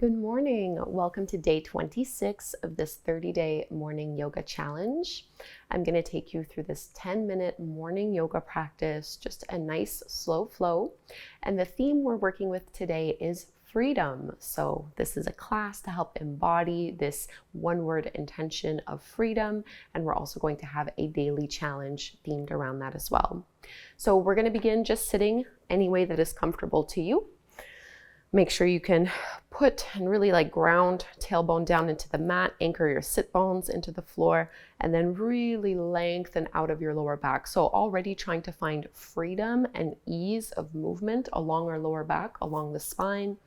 Good morning. Welcome to day 26 of this 30-day morning yoga challenge. I'm going to take you through this 10-minute morning yoga practice, just a nice slow flow. And the theme we're working with today is freedom. So this is a class to help embody this one-word intention of freedom. And we're also going to have a daily challenge themed around that as well. So we're going to begin just sitting any way that is comfortable to you. Make sure you can put and really ground tailbone down into the mat, anchor your sit bones into the floor, and then really lengthen out of your lower back. So already trying to find freedom and ease of movement along our lower back, along the spine.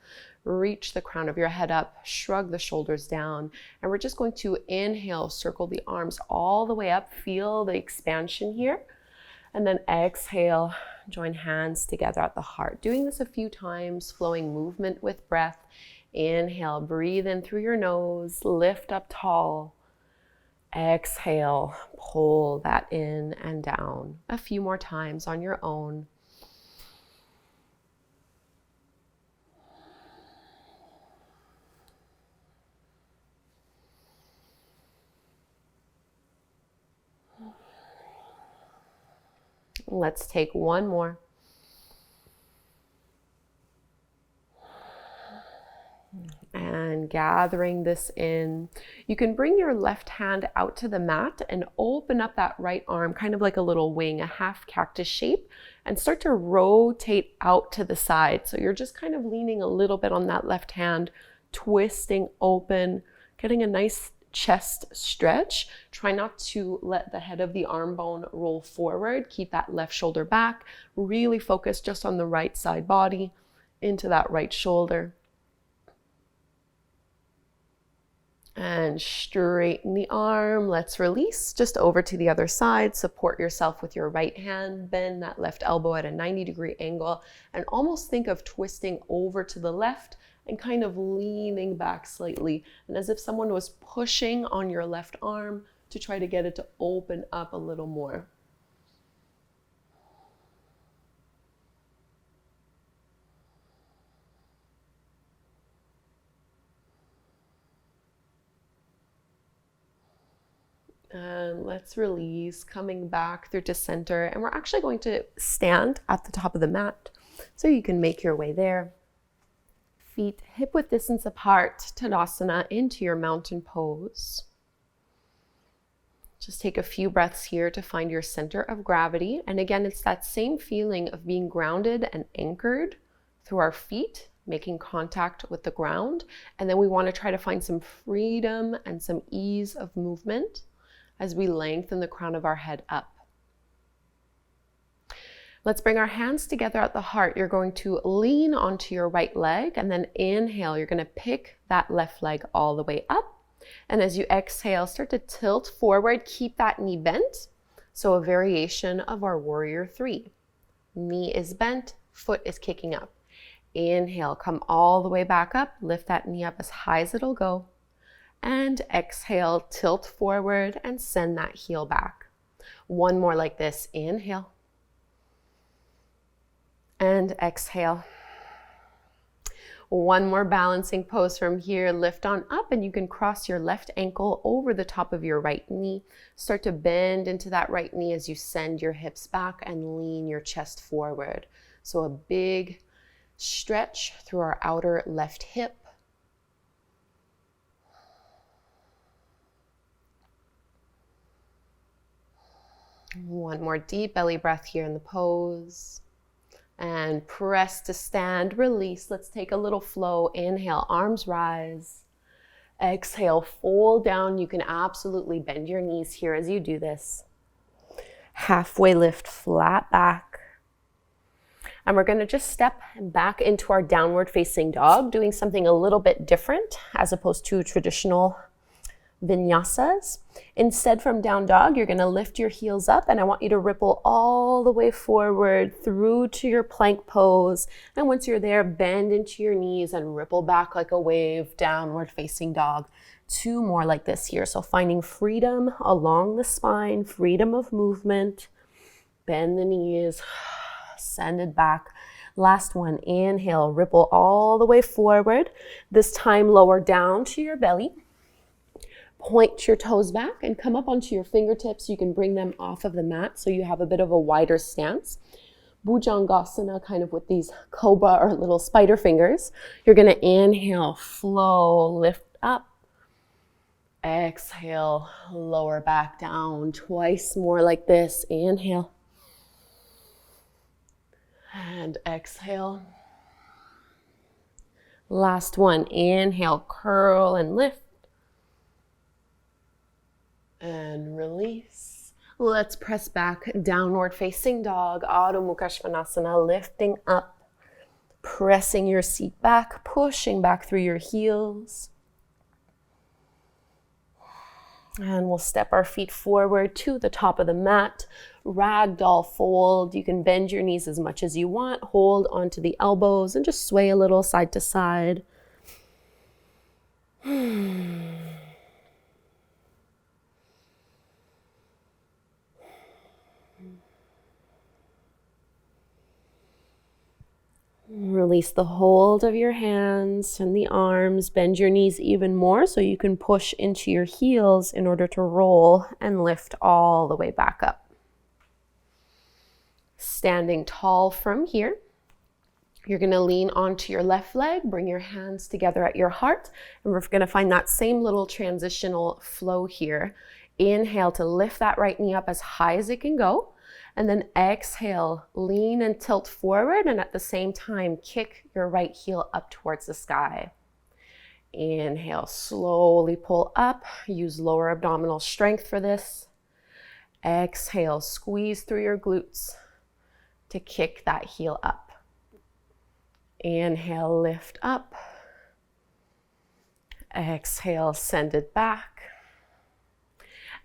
Reach the crown of your head up, shrug the shoulders down, and we're just going to inhale, circle the arms all the way up, feel the expansion here. And then exhale, join hands together at the heart. Doing this a few times, flowing movement with breath. Inhale, breathe in through your nose, lift up tall. Exhale, pull that in and down. A few more times on your own. Let's take one more. And gathering this in, you can bring your left hand out to the mat and open up that right arm, kind of like a little wing, a half cactus shape, and start to rotate out to the side. So you're just kind of leaning a little bit on that left hand, twisting open, getting a nice chest stretch. Try not to let the head of the arm bone roll forward. Keep that left shoulder back. Really focus just on the right side body, into that right shoulder. And straighten the arm. Let's release just over to the other side. Support yourself with your right hand. Bend that left elbow at a 90-degree angle and almost think of twisting over to the left and kind of leaning back slightly, and as if someone was pushing on your left arm to try to get it to open up a little more. And let's release, coming back through to center, and we're actually going to stand at the top of the mat, so you can make your way there. Feet hip-width distance apart, Tadasana, into your mountain pose. Just take a few breaths here to find your center of gravity. And again, it's that same feeling of being grounded and anchored through our feet, making contact with the ground. And then we want to try to find some freedom and some ease of movement as we lengthen the crown of our head up. Let's bring our hands together at the heart. You're going to lean onto your right leg and then inhale. You're going to pick that left leg all the way up. And as you exhale, start to tilt forward. Keep that knee bent. So a variation of our warrior three. Knee is bent, foot is kicking up. Inhale, come all the way back up. Lift that knee up as high as it'll go. And exhale, tilt forward and send that heel back. One more like this. Inhale. And exhale. One more balancing pose from here. Lift on up and you can cross your left ankle over the top of your right knee. Start to bend into that right knee as you send your hips back and lean your chest forward. So a big stretch through our outer left hip. One more deep belly breath here in the pose. And press to stand, release. Let's take a little flow. Inhale, arms rise. Exhale, fold down. You can absolutely bend your knees here as you do this. Halfway lift, flat back. And we're going to just step back into our downward facing dog, doing something a little bit different as opposed to traditional vinyasas. Instead, from down dog, you're going to lift your heels up and I want you to ripple all the way forward through to your plank pose. And once you're there, bend into your knees and ripple back like a wave, downward facing dog. Two more like this here. So finding freedom along the spine, freedom of movement. Bend the knees, send it back. Last one, inhale, ripple all the way forward. This time lower down to your belly. Point your toes back and come up onto your fingertips. You can bring them off of the mat so you have a bit of a wider stance. Bhujangasana, kind of with these cobra or little spider fingers. You're going to inhale, flow, lift up. Exhale, lower back down. Twice more like this. Inhale. And exhale. Last one, inhale, curl and lift. And release. Let's press back, downward facing dog, Adho Mukha Svanasana, lifting up, pressing your seat back, pushing back through your heels. And we'll step our feet forward to the top of the mat, ragdoll fold. You can bend your knees as much as you want, hold onto the elbows and just sway a little side to side. Release the hold of your hands and the arms. Bend your knees even more so you can push into your heels in order to roll and lift all the way back up. Standing tall from here, you're going to lean onto your left leg, bring your hands together at your heart, and we're going to find that same little transitional flow here. Inhale to lift that right knee up as high as it can go. And then exhale, lean and tilt forward, and at the same time, kick your right heel up towards the sky. Inhale, slowly pull up. Use lower abdominal strength for this. Exhale, squeeze through your glutes to kick that heel up. Inhale, lift up. Exhale, send it back.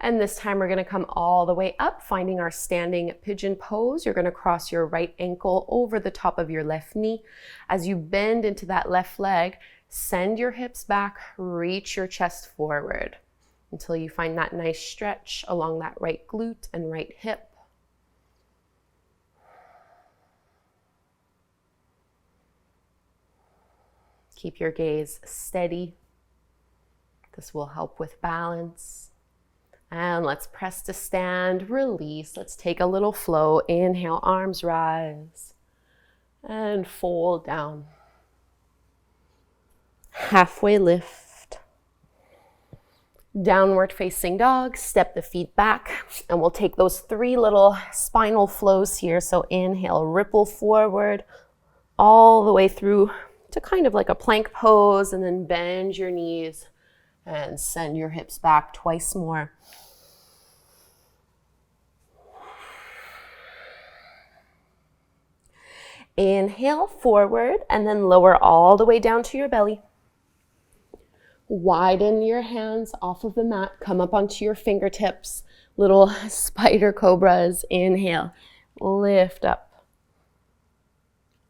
And this time we're going to come all the way up, finding our standing pigeon pose. You're going to cross your right ankle over the top of your left knee. As you bend into that left leg, send your hips back, reach your chest forward until you find that nice stretch along that right glute and right hip. Keep your gaze steady. This will help with balance. And let's press to stand, release. Let's take a little flow. Inhale, arms rise. And fold down. Halfway lift. Downward facing dog. Step the feet back. And we'll take those 3 little spinal flows here. So inhale, ripple forward all the way through to kind of like a plank pose. And then bend your knees and send your hips back twice more. Inhale forward and then lower all the way down to your belly. Widen your hands off of the mat. Come up onto your fingertips. Little spider cobras. Inhale, lift up.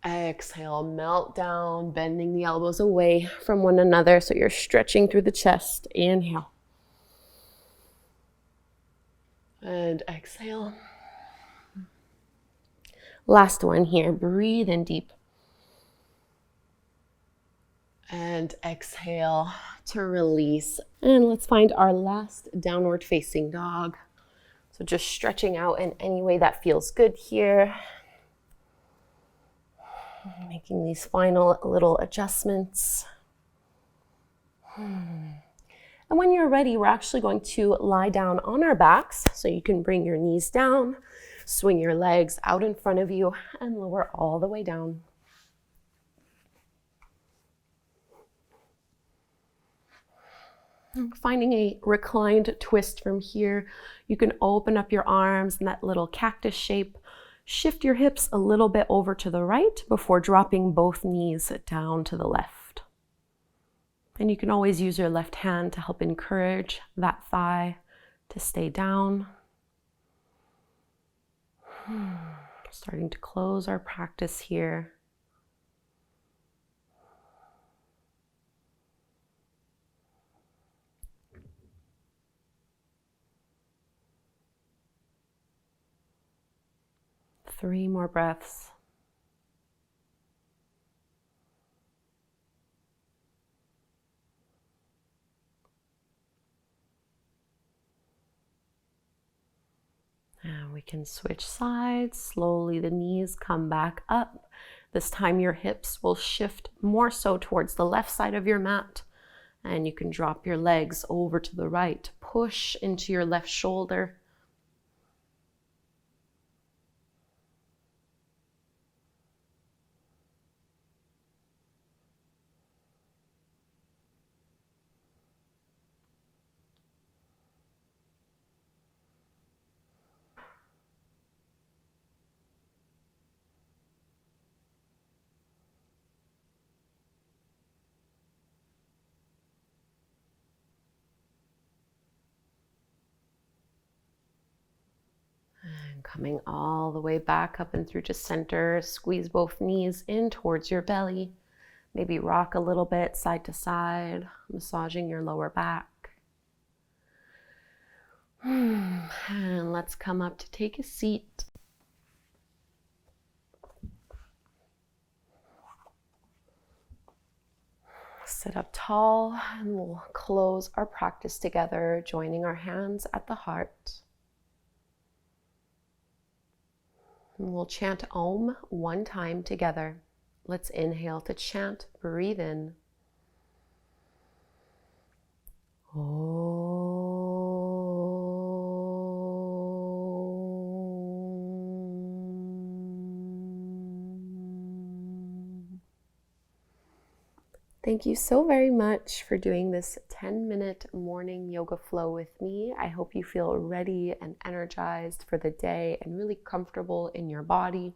Exhale, melt down, bending the elbows away from one another so you're stretching through the chest. Inhale. And exhale. Last one here, breathe in deep. And exhale to release. And let's find our last downward facing dog. So just stretching out in any way that feels good here. Making these final little adjustments. And when you're ready, we're actually going to lie down on our backs. So you can bring your knees down. Swing your legs out in front of you and lower all the way down. Finding a reclined twist from here. You can open up your arms in that little cactus shape. Shift your hips a little bit over to the right before dropping both knees down to the left. And you can always use your left hand to help encourage that thigh to stay down. Starting to close our practice here. Three more breaths. And we can switch sides. Slowly the knees come back up. This time your hips will shift more so towards the left side of your mat. And you can drop your legs over to the right. Push into your left shoulder. And coming all the way back up and through to center, squeeze both knees in towards your belly. Maybe rock a little bit side to side, massaging your lower back. And let's come up to take a seat. Sit up tall, and we'll close our practice together, joining our hands at the heart. And we'll chant Om one time together. Let's inhale to chant, breathe in. Om. Thank you so very much for doing this 10-minute morning yoga flow with me. I hope you feel ready and energized for the day and really comfortable in your body.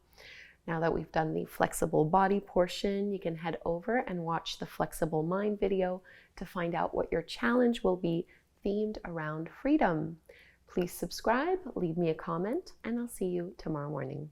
Now that we've done the flexible body portion, you can head over and watch the flexible mind video to find out what your challenge will be themed around freedom. Please subscribe, leave me a comment, and I'll see you tomorrow morning.